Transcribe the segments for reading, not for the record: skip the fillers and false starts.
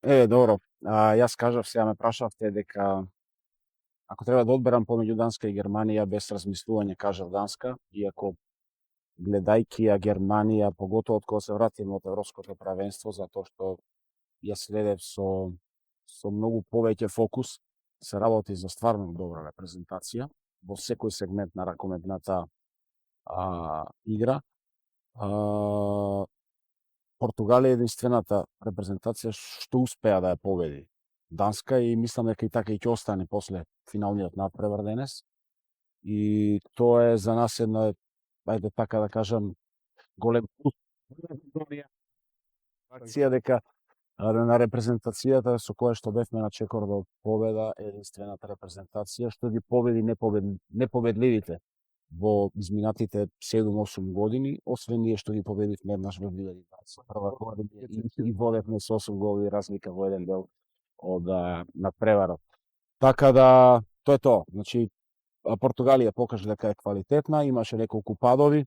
Добро. Јас кажав, сега ме прашавте дека ако треба да одберам помеѓу Данска и Германија без размислување, кажав Данска, иако гледајќи ја Германија, поготово кога се вратиме од Европското правенство, затоа што ја следев со многу повеќе фокус, се работи за стварно добра репрезентација во секој сегмент на ракометната игра. Португалија е единствената репрезентација што успеа да ја победи Данска и мислам дека и така и ќе остане после финалниот надпревар денес. И тоа е за нас една, ајде така да кажам, голем акција дека на репрезентацијата со која што бевме на чекор до победа е единствената репрезентација што ги победи непобедливите во изминатите 7-8 години, освен ние што ги победивме еднаш во 2021 година и водевме со 8 голови разлика во еден дел од надпреварот. Така да, тоа е тоа. Значи, Португалија покажа дека е квалитетна, имаше неколку падови,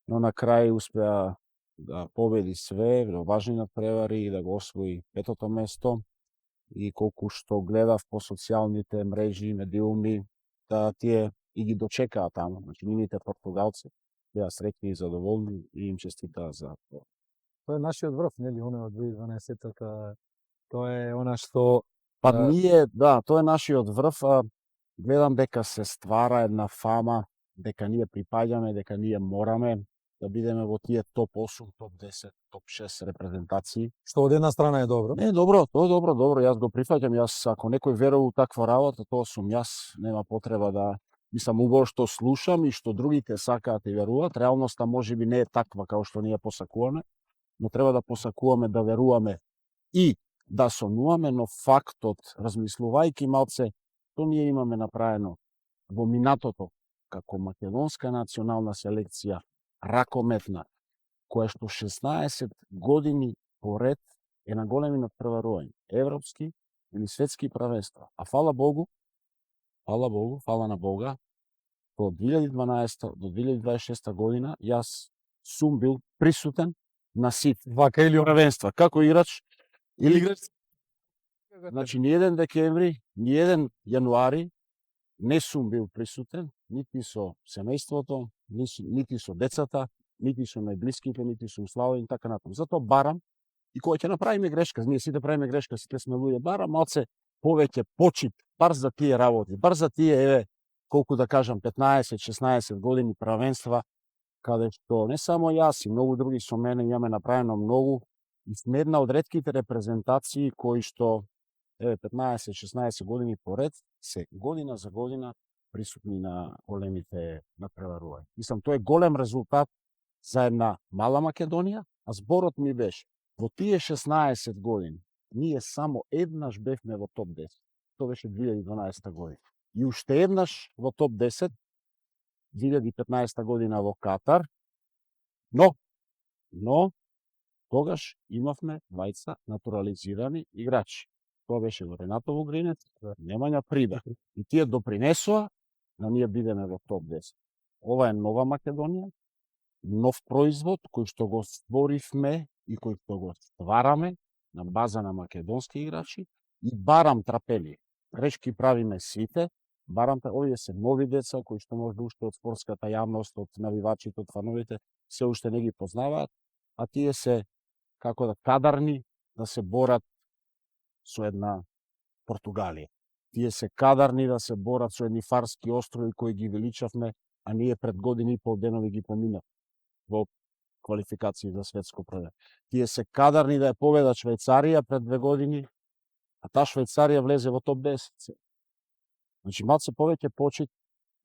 но на крај успеа да победи све, во важни надпревари и да го освои петото место. И колку што гледав по социјалните мрежи, медиуми, да тие и ги дочекаа таму, значи нивните португалци беа среќни и задоволни и им честитаа за тоа. Тоа е нашиот врв, нели, оно од 2012-та. Тоа е она што ние, да, тоа е нашиот врв. Гледам дека се ствара една фама дека ние припаѓаме, дека ние мораме да бидеме во тие топ 8, топ 10, топ 6 репрезентации. Што од една страна е добро. Не, добро, тоа добро, јас го прифаќам. Јас ако некој верува у таква работа, тоа сум јас, нема потреба да мислам убаво што слушам и што другите сакаат и веруваат. Реалноста можеби не е таква како што ние посакуваме, но треба да посакуваме да веруваме и да сонуваме, но фактот, размислувајќи малце, што ние имаме направено во минатото како македонска национална селекција ракометна, која што 16 години поред е на големи надпреварувања, европски или светски правенства. А фала Богу, фала на Бога, од 2012 до 2026 година јас сум бил присутен на сите вака или правенства, како играч или играч. Значи, ни еден декември, ни еден јануари не сум бил присутен, нити со семејството, нити со децата, нити со најблиските, нити со условија и така натаму. Затоа барам, и кога ќе направиме грешка, ние сите правиме грешка, сите сме луѓе, барам малце повеќе почит, бар за тие работи, бар за тие, колку да кажам, 15-16 години правенства, каде што не само јас и многу други со мене имаме направено многу, и сме една од ретките репрезентации кои што 15-16 години поред се година за година присутни на големите надпреварувања. Мислам, тоа е голем резултат за една мала Македонија, а зборот ми беше во тие 16 години ние само еднаш бевме во топ 10. Тоа беше 2012 година. И уште еднаш во топ 10 2015 година во Катар, но тогаш имавме двајца натурализирани играчи. Тоа беше во Ренато Вугринец, Немања Прида. И тие допринесоа да ние бидеме во топ 10. Ова е нова Македонија, нов производ кој што го створивме и кој што го ствараме на база на македонски играчи и барам трапели. Грешки правиме сите, барам овие се нови деца кои што може уште од спортската јавност, од навивачите, од фановите се уште не ги познаваат, а тие се како да кадарни да се борат со една Португалија. Тие се кадарни да се борат со едни фарски острови кои ги величавме, а ние пред години и пол денови ги поминав во квалификации за светско првенство. Тие се кадарни да ја победат Швајцарија пред 2 години, а таа Швајцарија влезе во топ 10. Значи, малце повеќе почит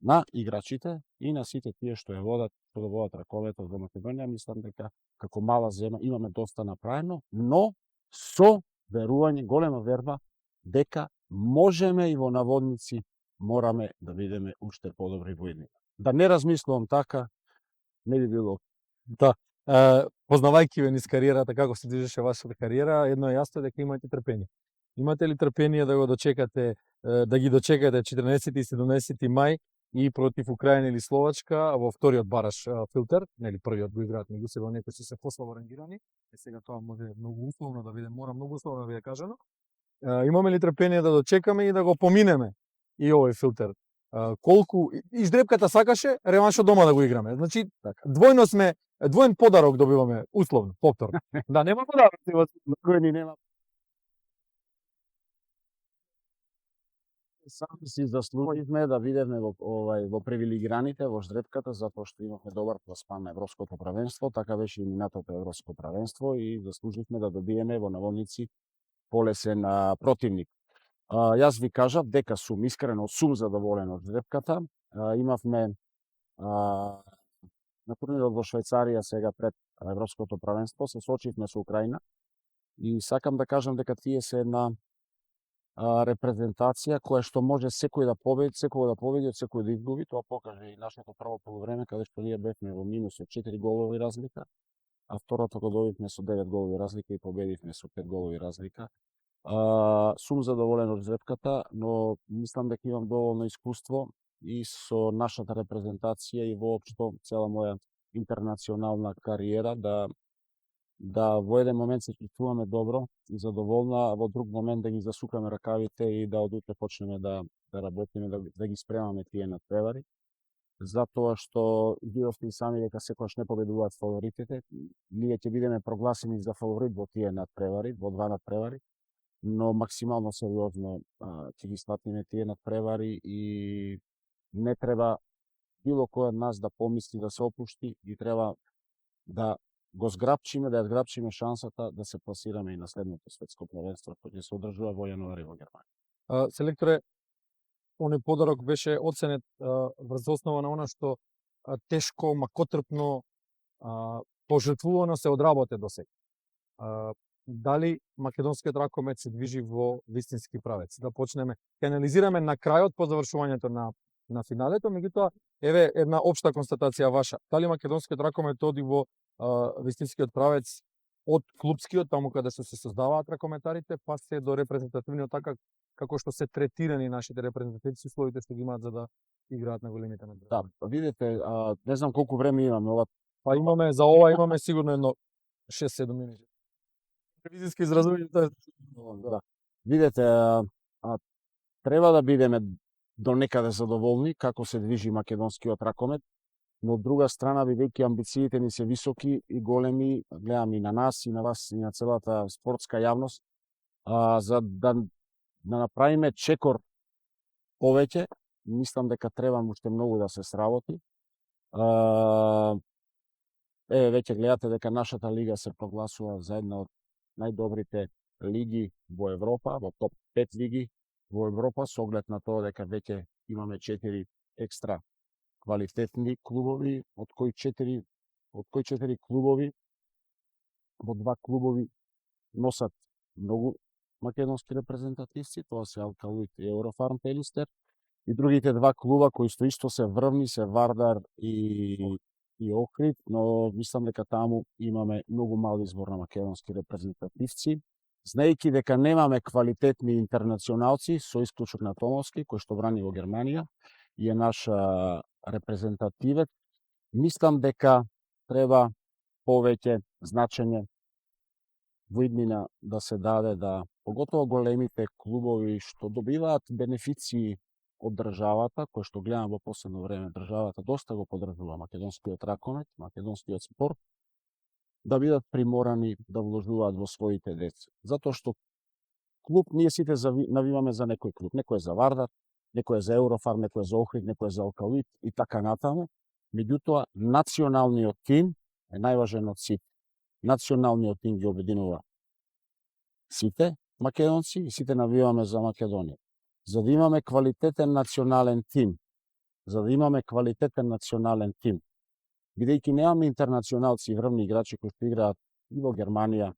на играчите и на сите тие што ја водат, што го водат ракометот во Македонија. Мислам дека како мала земја имаме доста направено, но со верување, голема верба дека можеме и во наводници мораме да бидеме уште подобри во иднина. Да не размислувам така, не би било. Да. Познавајќи ве низ кариерата, како се движеше вашата кариера, едно е јасно дека имате трпение. Имате ли трпение да го дочекате, да ги дочекате 14 и 17 мај и против Украина или Словачка во вториот бараш филтер, нели првиот го играат меѓу себе, некои се послабо рангирани, Сега тоа може многу условно да биде, мора многу условно да биде кажано. Имаме ли трпение да дочекаме и да го поминеме и овој филтер? Колку и ждрепката сакаше реваншот дома да го играме. Значи двоен подарок добиваме условно, повторно. Да, нема подарок, кој ни нема. Сами си заслуживме да бидеме во привилегираните во ждрепката, затоа што имавме добар пласман на Европското правенство, така беше и минатото Европско правенство и заслуживме да добиеме во наводници полесен противник. Јас ви кажав дека искрено сум задоволен од ждрепката. Имавме на турнирот во Швајцарија сега пред Европското правенство, се соочивме со Украина и сакам да кажам дека тие се една репрезентација која што може секој да победи, од секој да изгуби. Тоа покажа и нашето прво полувреме, каде што ние бевме во минус од 4 голови разлика, а второто го добивме со 9 голови разлика и победивме со 5 голови разлика. Сум задоволен од ждрепката, но мислам дека имам доволно искуство и со нашата репрезентација и воопшто цела моја интернационална кариера да во еден момент се чувствуваме добро и задоволно, а во друг момент да ги засукаме ракавите и да од утре почнеме да работиме, да ги спремаме тие надпревари. Затоа што видовте и сами дека секогаш не победуваат фаворитите. Ние ќе бидеме прогласени за фаворит во тие надпревари, во два надпревари, но максимално сериозно ќе ги сватиме тие надпревари и не треба било кој од нас да помисли да се опушти и треба да го зграбчиме, да ја зграбчиме шансата да се пласираме и на следното светско првенство кој ќе се одржува во јануари во Германија. Селекторе, оној подарок беше оценет врз основа на она што тешко, макотрпно, пожртвувано се одработе до сега. Дали македонскиот ракомет се движи во вистински правец? Да почнеме, ќе анализираме на крајот по завршувањето на финалето, меѓутоа еве една општа констатација ваша. Дали македонскиот ракомет оди во вистинскиот правец од клупскиот, таму каде што се создаваат ракометарите, па се до репрезентативниот, така како што се третирани нашите репрезентативци, условите што ги имаат за да играат на големите надпревари. Да, видите, не знам колку време имаме ова. Па имаме за ова имаме сигурно едно 6-7 минути. Телевизиски изразување. Да. Видете, треба да бидеме до некаде задоволни како се движи македонскиот ракомет, но од друга страна, бидејќи амбициите ни се високи и големи, гледам и на нас, и на вас, и на целата спортска јавност, за да направиме чекор повеќе, мислам дека треба уште многу да се сработи. Веќе гледате дека нашата лига се прогласува за една од најдобрите лиги во Европа, во топ 5 лиги во Европа, со оглед на тоа дека веќе имаме 4 екстра квалитетни клубови, од кои 4 клубови, во 2 клубови носат многу македонски репрезентативци, тоа се Алкалуит и Еврофарм Пелистер, и другите 2 клуба кои исто се врвни, се Вардар и Охрид, но мислам дека таму имаме многу мал избор на македонски репрезентативци. Знаејќи дека немаме квалитетни интернационалци, со исклучок на Томовски, кој што брани во Германија и е наш репрезентативец, мислам дека треба повеќе значење во иднина да се даде, да поготово големите клубови што добиваат бенефиции од државата, кој што гледам во последно време, државата доста го поддржува македонскиот ракомет, македонскиот спорт, да бидат приморани да вложуваат во своите деца. Затоа што клуб, ние сите навиваме за некој клуб. Некој е за Вардар, некој е за Еврофарм, некој е за Охрид, некој е за Алкалуит и така натаму. Меѓутоа, националниот тим е најважен од сите. Националниот тим ги обединува сите македонци и сите навиваме за Македонија. За да имаме квалитетен национален тим, бидејќи немаме интернационалци и врвни играчи кои што играат и во Германија,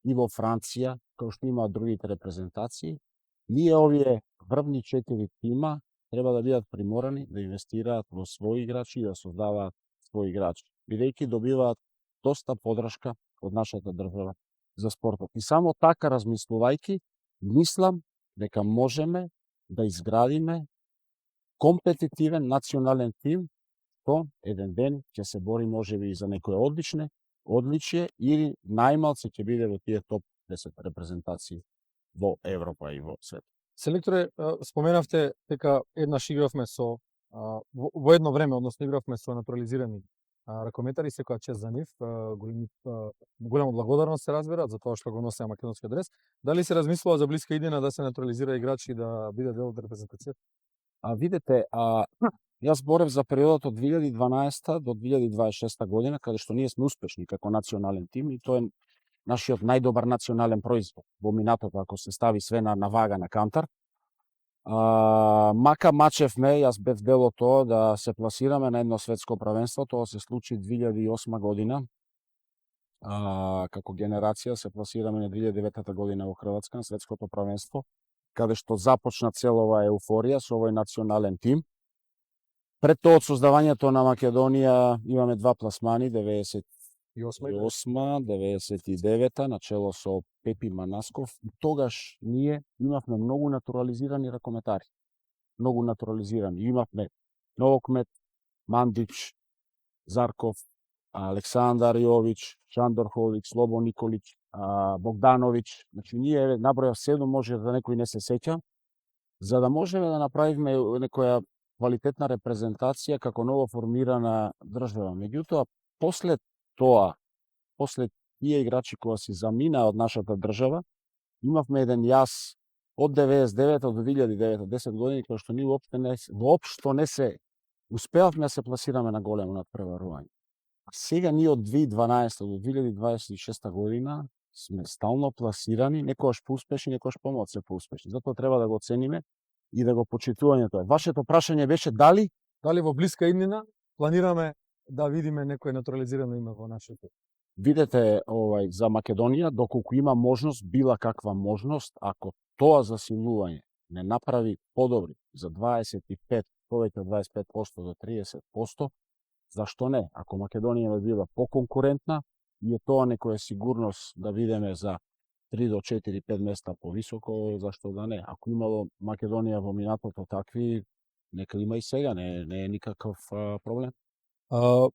и во Франција, кои што имаат другите репрезентации, ние овие врвни 4 тима треба да бидат приморани да инвестираат во своји играчи и да создаваат своји играчи, бидејќи добиваат доста поддршка од нашата држава за спортот. И само така размислувајќи, мислам дека можеме да изградиме компетитивен национален тим, што еден ден ќе се бори можеби и за некои одлични одличие или најмалце ќе биде во тие топ 10 репрезентации во Европа и во свет. Селекторе, споменавте дека еднаш игравме со во едно време, односно игравме со натурализирани ракометари, секоја чест за нив, голема благодарност се разбира за тоа што го носеа македонскиот дрес. Дали се размислува за блиска иднина да се натурализира играчи и да биде дел од репрезентацијата? Видете, јас борев за периодот од 2012 до 2026 година, каде што ние сме успешни како национален тим и тоа е нашиот најдобар национален производ во минатото, ако се стави све на вага на кантар. Мака мачевме, јас бев дел од тоа да се пласираме на едно светско правенство, тоа се случи 2008 година. Како генерација се пласираме на 2009 година во Хрватска на светското правенство, каде што започна целова еуфорија со овој национален тим. Пред тоа од создавањето на Македонија имаме два пласмани, 98-99 на чело со Пепи Манасков. И тогаш ние имавме многу натурализирани ракометари. Многу натурализирани. Имавме Новокмет, Мандич, Зарков, Александар Јович, Шандор Холич, Слобо Николич, Богданович. Значи ние набројав 7, може да некој не се сеќа, за да можеме да направиме некоја квалитетна репрезентација како ново формирана држава. Меѓутоа, после тие играчи кои си заминаа од нашата држава, имавме еден јас од 99 до 2009, 10 години, кој што ние воопшто не се успеавме да се пласираме на големо надпреварување. А сега ние од 2012 до 2026 година сме стално пласирани, некогаш поуспешни, некогаш помалку поуспешни. Затоа треба да го оцениме и да го почитуваме тоа. Вашето прашање беше дали во блиска иднина планираме да видиме некој натурализирано име во нашето? Видете, за Македонија, доколку има можност, била каква можност, ако тоа засилување не направи подобри за 25, повеќе од 25% до 30%, зашто не? Ако Македонија би била поконкурентна, и е тоа некоја сигурност да видиме за 3 до 4-5 места повисоко, зашто да не? Ако имало Македонија во минатото такви, нека има и сега, не е никаков проблем. Во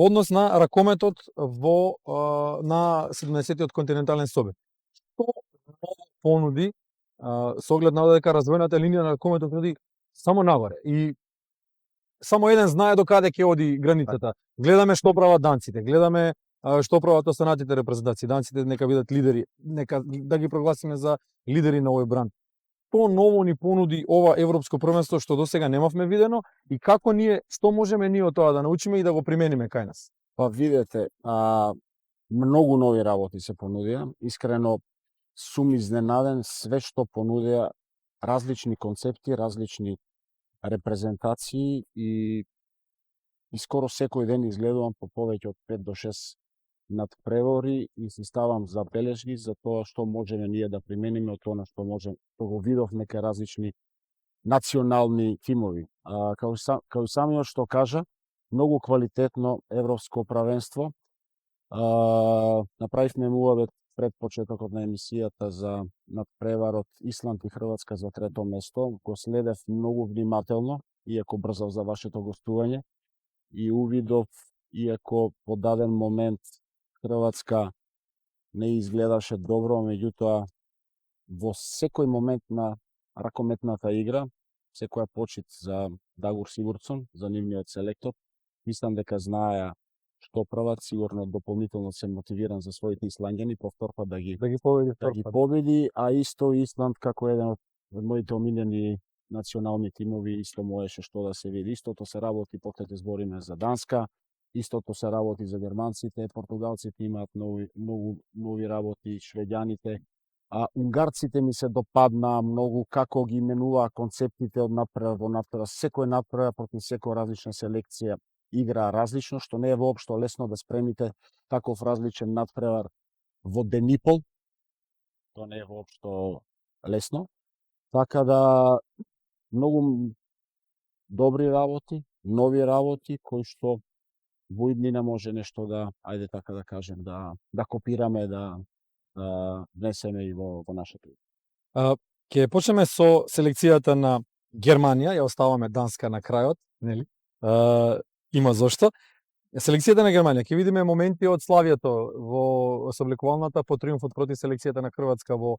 однос на ракометот на 70-тиот континентален собир, што понуди со оглед на дека развојната линија на ракометот оди само нагоре и само еден знае до каде ќе оди границата. Гледаме што прават данците, гледаме што прават останатите репрезентации. Данците нека бидат лидери, нека да ги прогласиме за лидери на овој бранд. Што ново ни понуди ова европско првенство што досега немавме видено и како што можеме ние од тоа да научиме и да го примениме кај нас? Видете, многу нови работи се понудија. Искрено сум изненаден све што понудија, различни концепти, различни репрезентации и скоро секој ден изгледувам по повеќе од 5 до 6 надпревори и си ставам забележки за тоа што можеме ние да примениме од тоа што го видов нека различни национални тимови. Као самиот што кажа, многу квалитетно европско правенство. Направивме муабет пред почетокот на емисијата за надпреварот Исланд и Хрватска за трето место. Го следев многу внимателно, иако брзав за вашето гостување, и увидов, иако по даден момент Хрватска не изгледаше добро, меѓутоа во секој момент на ракометната игра, секоја почит за Дагур Сигурдсон, за нивниот селектор, мислам дека знаеа што прават, сигурно дополнително се мотивиран за своите исландјани, повторпат да ги победи, а исто Исланд како еден од моите омилени национални тимови, исто можеше што да се види. Истото се работи, после ќе збориме за Данска, истото се работи за германците, португалците имаат нови работи, швеѓаните, а унгарците ми се допадна многу како ги именуваа концептите од надпревар во надпревар. Секој надпревар против секоја различна селекција игра различно, што не е воопшто лесно да спремите таков различен надпревар во денипол. Тоа не е воопшто лесно. Така да многу добри работи, нови работи кои што во иднина може нешто да, ајде така да кажем, да копираме, да внесеме и во нашето. Ќе почнеме со селекцијата на Германија, ја оставаме Данска на крајот, нели? Има зошто. Селекцијата на Германија, ќе видиме моменти од славието во собликувалната по триумфот против селекцијата на Хрватска во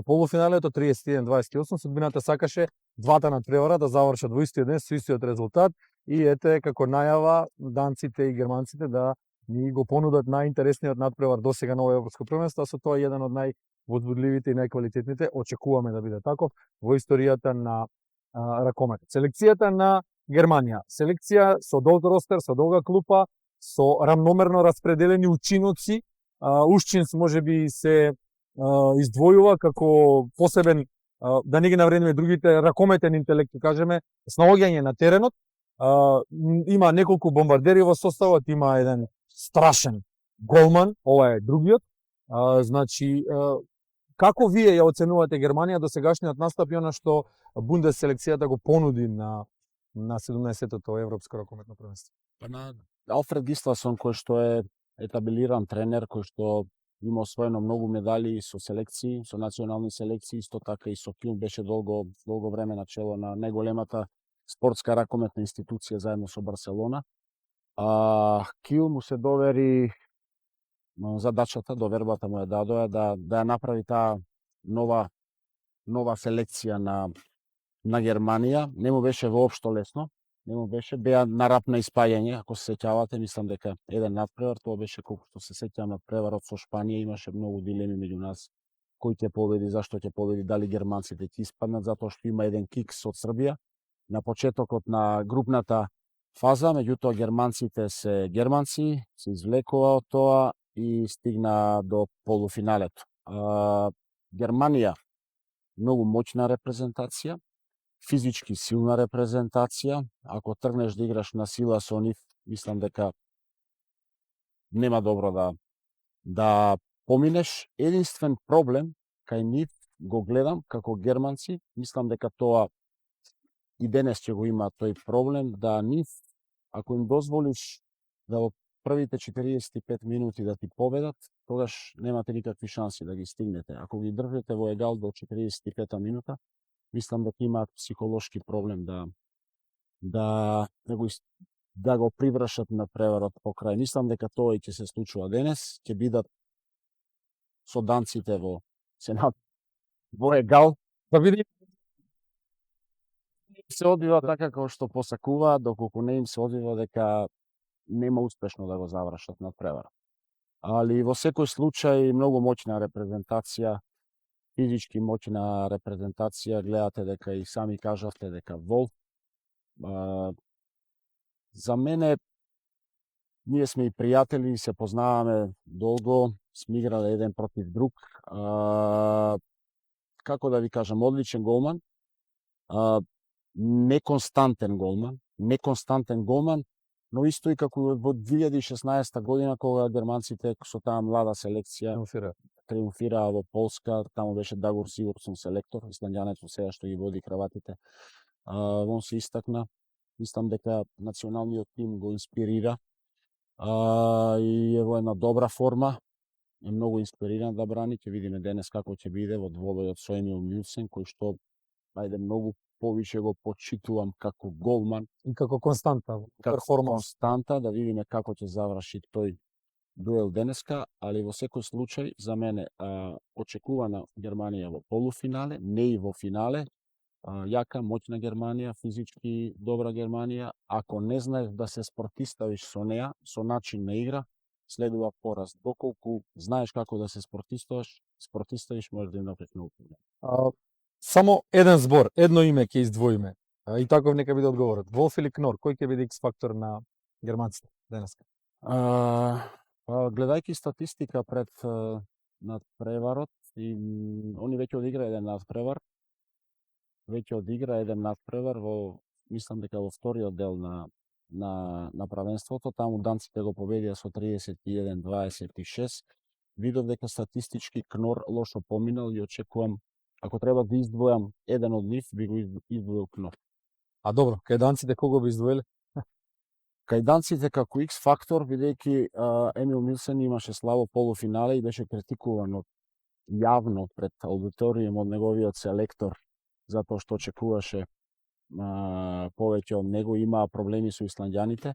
полуфиналето 31-28. Судбината сакаше двата надпревара да завршат во истиот ден со истиот резултат и ете како најава данците и германците да ни го понудат најинтересниот надпревар досега на овој европско првенство, а со тоа еден од највозбудливите и најквалитетните, очекуваме да биде таков во историјата на ракомет. Селекцијата на Германија, селекција со долг ростер, со долга клупа, со рамномерно распределени учиноци. Ушчинс можеби се издвојува како посебен, да не ги навредиме другите, ракометен интелект, кажеме, снаоѓање на теренот. Има неколку бомбардери во составот, има еден страшен голман, ова е другиот. Значи, како вие ја оценувате Германија до сегашниот настап и она што Бундес селекцијата го понуди на 17-тото европско ракометно првенство? На Алфред Гисласон, кој што е етабилиран тренер, кој што има освоено многу медали со селекции, со национални селекции, исто така и со Кјун беше долго време на чело на најголемата спортска ракометна институција заедно со Барселона. Кјун му се довери задачата, довербата му ја дадоа да ја направи таа нова селекција на Германија. Не му беше воопшто лесно, беа нарапна испаѓање, ако се сеќавате, мислам дека еден надпревар, тоа беше колку што се сеќавам надпреварот со Шпанија, имаше многу дилеми меѓу нас, кој ќе победи, зашто ќе победи, дали германците ќе испаднат, затоа што има еден кикс од Србија на почетокот на групната фаза, меѓутоа германците се германци, се извлекува од тоа и стигна до полуфиналето. Германија, многу моќна репрезентација, физички силна репрезентација. Ако тргнеш да играш на сила со нив, мислам дека нема добро да поминеш. Единствен проблем кај нив го гледам како германци, мислам дека тоа и денес ќе го има тој проблем, да нив, ако им дозволиш да во првите 45 минути да ти победат, тогаш немате никакви шанси да ги стигнете. Ако ги држите во егал до 45 минута, мислам дека имаат психолошки проблем да го привршат на преварот по крај. Мислам дека тоа и ќе се случува денес, ќе бидат со данците во егал. Да види Се одбива така како што посакува, доколку не им се одбива дека нема успешно да го завршат на превар. Али во секој случај многу моќна репрезентација, физички моќна репрезентација, гледате дека и сами кажавте дека Волф. За мене, ние сме и пријатели, се познаваме долго, сме играле еден против друг. Како да ви кажам, одличен голман, неконстантен голман, но исто и како во 2016 година, кога германците со таа млада селекција триумфираа во Полска, таму беше Дагор Сигурдсон селектор, исландјанецот сега што ги води краватите. Он се истакна. Мислам дека националниот тим го инспирира и е во една добра форма. Е многу инспириран да брани, ќе видиме денес како ќе биде во двобојот со Емил Мјусен, кој што многу повише го почитувам како голман и како константа, константа, да видиме како ќе заврши тој дуел денеска, али во секој случај за мене очекувана Германија во полуфинале, не и во финале. Јака, моќна Германија, физички добра Германија. Ако не знаеш да се спортиставиш со неа, со начин на игра, следува пораз. Доколку знаеш како да се спортиставиш, можеш да им направиш многу проблем. Само еден збор, едно име ќе издвоиме. И таков нека биде одговорот. Волф или Кнор, кој ќе биде X-фактор на германците денеска? Гледајќи статистика пред надпреварот, и они веќе одигра еден надпревар, мислам дека во вториот дел на правенството, таму данците го победија со 31-26. Видов дека статистички Кнор лошо поминал и очекувам, ако треба да издвојам еден од нив, би го издвоил Кнор. Добро, кај данците кого би издвоиле? Кај данците како X-фактор, бидејќи Емил Милсен имаше слабо полуфинале и беше критикуван јавно пред аудиториум од неговиот селектор, затоа што очекуваше повеќе од него, имаа проблеми со исландјаните.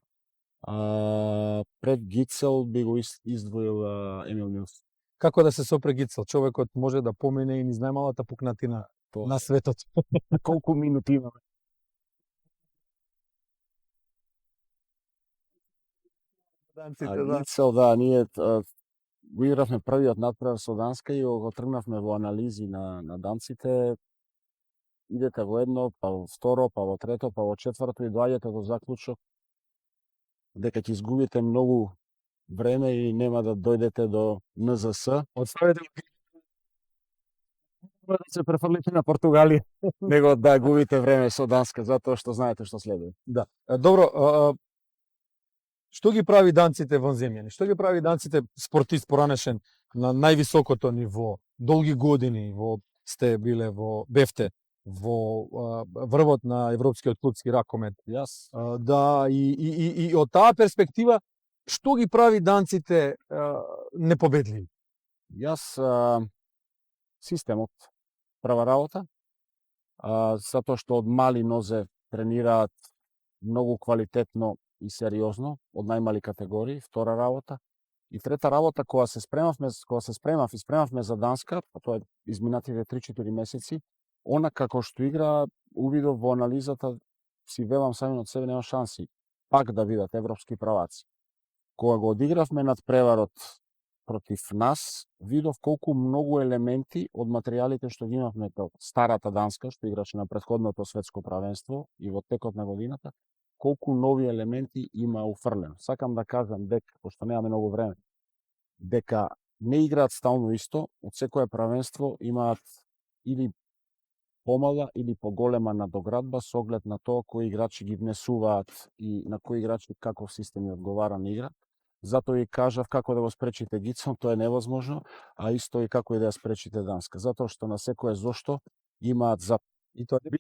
Пред Гицел би го издвоил Емил Милс. Како да се сопре Гицел? Човекот може да помине и низ најмалата пукнатина на светот. Колку минути имаме? Гицел, да, ние го игравме првиот натпревар со Данска и го тргнавме во анализи на данците. Идете во едно, па во второ, па во трето, па во четврто и доаѓате до заклучок дека ќе изгубите многу време и нема да дојдете до НЗС. Оставете да се префрлите на Португалија, него да губите време со Данска, затоа што знаете што следува. Да. Добро, што ги прави данците вонземјани? Што ги прави данците спортист поранешен на највисокото ниво, долги години бевте во врвот на европскиот клубски ракомет? Јас Да, и од таа перспектива, што ги прави данците непобедливи? Јас системот, прва работа, затоа што од мали нозе тренираат многу квалитетно и сериозно, од најмали категории. Втора работа. И трета работа, кога се спремавме за Данска, тоа е изминатите 3-4 месеци, она како што игра, увидов во анализата, си велам самиот од себе, нема шанси пак да бидат европски праваци. Кога го одигравме надпреварот против нас, видов колку многу елементи од материјалите што ги имавме од старата Данска, што играше на претходното светско правенство и во текот на годината, колку нови елементи има уфрлено. Сакам да кажам дека, пошто немаме многу време, дека не играат стално исто, од секое правенство имаат или помала или поголема надоградба со оглед на тоа кои играчи ги внесуваат и на кои играчи каков систем одговара на игра. Затоа и кажав како да го спречите Гицел, тоа е невозможно, а исто и како и да ја спречите Данска, затоа што на секое зошто имаат за и тоа е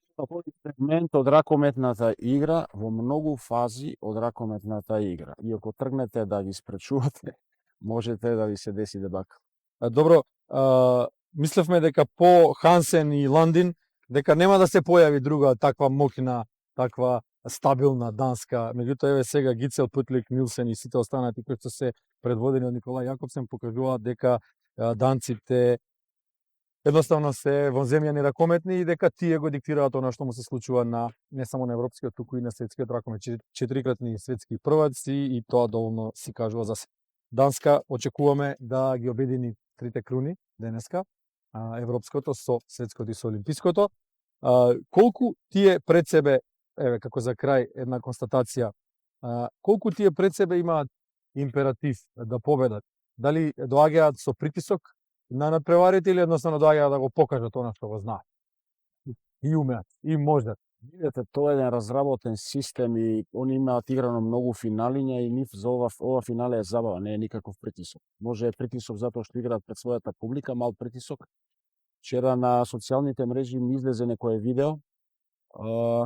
сегмент од ракометната игра во многу фази од ракометната игра. И ако тргнете да ги спречувате, можете да ви се деси дебакл. Добро, мислевме дека по Хансен и Ландин дека нема да се појави друга таква моќна, таква стабилна Данска. Меѓутоа еве сега Гицел, Путлик, Нилсен и сите останати кои што се предводени од Николај Јакобсен покажуваат дека данците едноставно се вонземјани ракометни и дека тие го диктираат она што му се случува на не само на европскиот, туку и на светскиот ракомет. Четирикратни светски прваци и тоа доволно си кажува за се. Данска очекуваме да ги обедини трите круни денеска, европското со светското и со олимпиското. Колку тие пред себе, еве како за крај една констатација, колку тие пред себе имаат императив да победат? Дали доаѓаат со притисок на надпреварите или едноставно доаѓаат да го покажат она што го знаат и умеат и можат? Видете, тоа е еден разработен систем и они имаат играно многу финалиња и нив за ова финале е забава, не е никаков притисок. Може е притисок затоа што играат пред својата публика, мал притисок. Вчера на социјалните мрежи ми излезе некое видео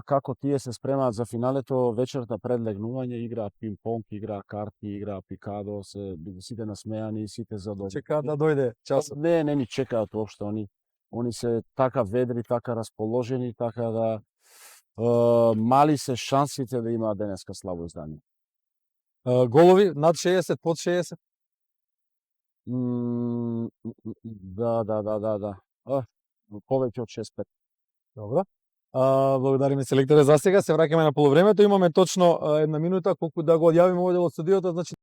како тие се спремаат за финалето вечерта пред легнување, играат пинг-понг, играат карти, играат пикадо, сите насмеани, сите задоволни. Чекаат да дојде часот. Не ни чекаат уопште, они се така ведри, така расположени, така да мали се шансите да имаат денеска слабо издание. Голови над 60, под 60? Да. Повеќе од 6-5. Добро. Благодариме селекторе за сега. Се враќаме на полувремето. Имаме точно една минута колку да го одјавиме овде во студиото, значи